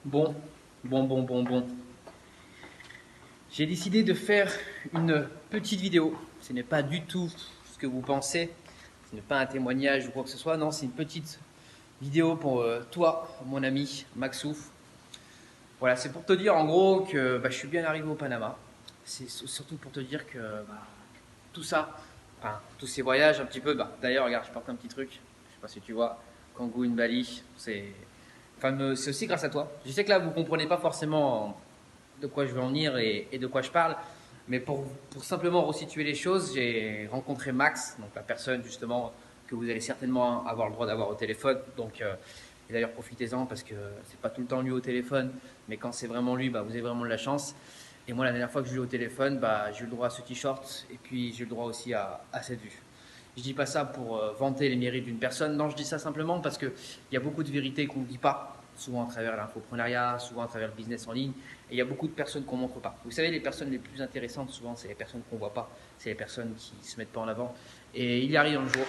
Bon, bon. J'ai décidé de faire une petite vidéo. Ce n'est pas du tout ce que vous pensez. Ce n'est pas un témoignage ou quoi que ce soit. Non, c'est une petite vidéo pour toi, mon ami Maxouf. Voilà, c'est pour te dire en gros que je suis bien arrivé au Panama. C'est surtout pour te dire que tout ça, enfin, tous ces voyages un petit peu. D'ailleurs, regarde, je porte un petit truc. Je sais pas si tu vois. Kangoo in Bali. C'est aussi grâce à toi. Je sais que là, vous ne comprenez pas forcément de quoi je veux en venir et de quoi je parle. Mais pour simplement resituer les choses, j'ai rencontré Max, donc la personne justement que vous allez certainement avoir le droit d'avoir au téléphone. Et d'ailleurs, profitez-en parce que c'est pas tout le temps lui au téléphone, mais quand c'est vraiment lui, vous avez vraiment de la chance. Et moi, la dernière fois que je l'ai eu au téléphone, j'ai eu le droit à ce t-shirt et puis j'ai eu le droit aussi à cette vue. Je dis pas ça pour vanter les mérites d'une personne, non, je dis ça simplement parce qu'il y a beaucoup de vérités qu'on ne dit pas, souvent à travers l'infoprenariat, souvent à travers le business en ligne, et il y a beaucoup de personnes qu'on ne montre pas. Vous savez, les personnes les plus intéressantes, souvent, c'est les personnes qu'on ne voit pas, c'est les personnes qui ne se mettent pas en avant. Et il y arrive un jour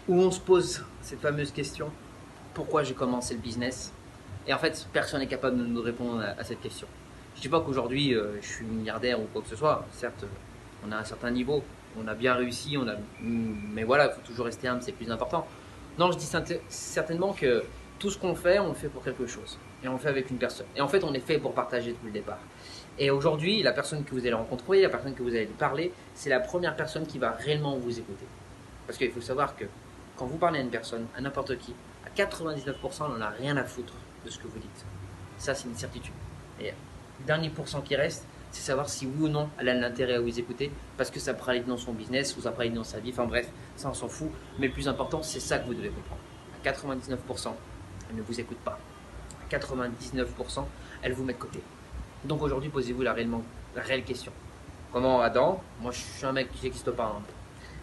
où on se pose cette fameuse question, pourquoi j'ai commencé le business? Et en fait, personne n'est capable de nous répondre à cette question. Je ne dis pas qu'aujourd'hui, je suis milliardaire ou quoi que ce soit. Certes, on a un certain niveau, on a bien réussi, mais voilà, il faut toujours rester humble, c'est plus important. Non, je dis certainement que tout ce qu'on fait, on le fait pour quelque chose. Et on le fait avec une personne. Et en fait, on est fait pour partager depuis le départ. Et aujourd'hui, la personne que vous allez rencontrer, la personne que vous allez parler, c'est la première personne qui va réellement vous écouter. Parce qu'il faut savoir que quand vous parlez à une personne, à n'importe qui, à 99%, on n'en a rien à foutre de ce que vous dites. Ça, c'est une certitude. Et le dernier pourcent qui reste, c'est savoir si oui ou non elle a l'intérêt à vous écouter, parce que ça pourra aller dans son business ou ça pourra aller dans sa vie. Enfin bref, ça on s'en fout. Mais le plus important, c'est ça que vous devez comprendre. À 99%, elle ne vous écoute pas. À 99%, elle vous met de côté. Donc aujourd'hui, posez-vous la réelle question. Comment Adam? Moi, je suis un mec qui n'existe pas. Hein.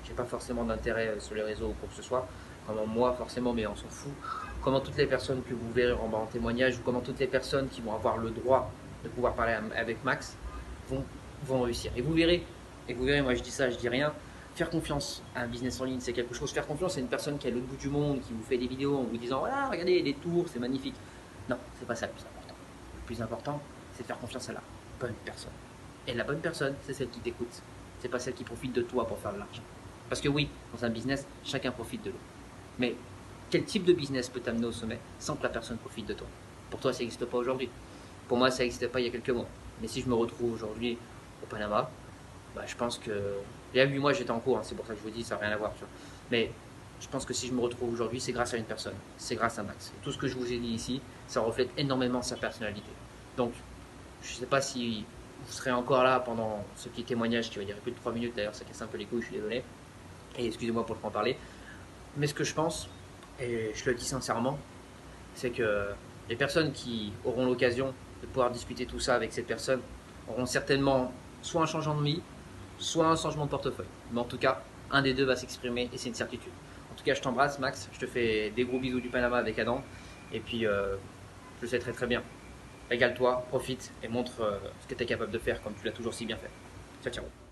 J'ai pas forcément d'intérêt sur les réseaux ou quoi que ce soit. Comment moi, forcément, mais on s'en fout. Comment toutes les personnes que vous verrez en témoignage, ou comment toutes les personnes qui vont avoir le droit de pouvoir parler avec Max vont, vont réussir. Et vous verrez, moi je dis ça, je dis rien. Faire confiance à un business en ligne, c'est quelque chose. Faire confiance à une personne qui est à l'autre bout du monde, qui vous fait des vidéos en vous disant voilà, regardez les tours, c'est magnifique. Non, c'est pas ça le plus important. Le plus important, c'est de faire confiance à la bonne personne. Et la bonne personne, c'est celle qui t'écoute. C'est pas celle qui profite de toi pour faire de l'argent. Parce que oui, dans un business, chacun profite de l'autre. Mais quel type de business peut t'amener au sommet sans que la personne profite de toi? Pour toi, ça n'existe pas aujourd'hui. Pour moi, ça n'existait pas il y a quelques mois. Mais si je me retrouve aujourd'hui au Panama, je pense que. Il y a 8 mois, j'étais en cours, hein, c'est pour ça que je vous dis, ça n'a rien à voir. Tu vois. Mais je pense que si je me retrouve aujourd'hui, c'est grâce à une personne. C'est grâce à Max. Et tout ce que je vous ai dit ici, ça reflète énormément sa personnalité. Donc, je ne sais pas si vous serez encore là pendant ce petit témoignage qui va durer plus de 3 minutes. D'ailleurs, ça casse un peu les couilles, je suis désolé. Et excusez-moi pour le en parler. Mais ce que je pense, et je le dis sincèrement, c'est que les personnes qui auront l'occasion de pouvoir discuter tout ça avec cette personne auront certainement soit un changement de vie, soit un changement de portefeuille. Mais en tout cas, un des deux va s'exprimer et c'est une certitude. En tout cas, je t'embrasse, Max. Je te fais des gros bisous du Panama avec Adam. Et puis, je le sais très très bien. Régale-toi, profite et montre ce que tu es capable de faire comme tu l'as toujours si bien fait. Ciao, ciao.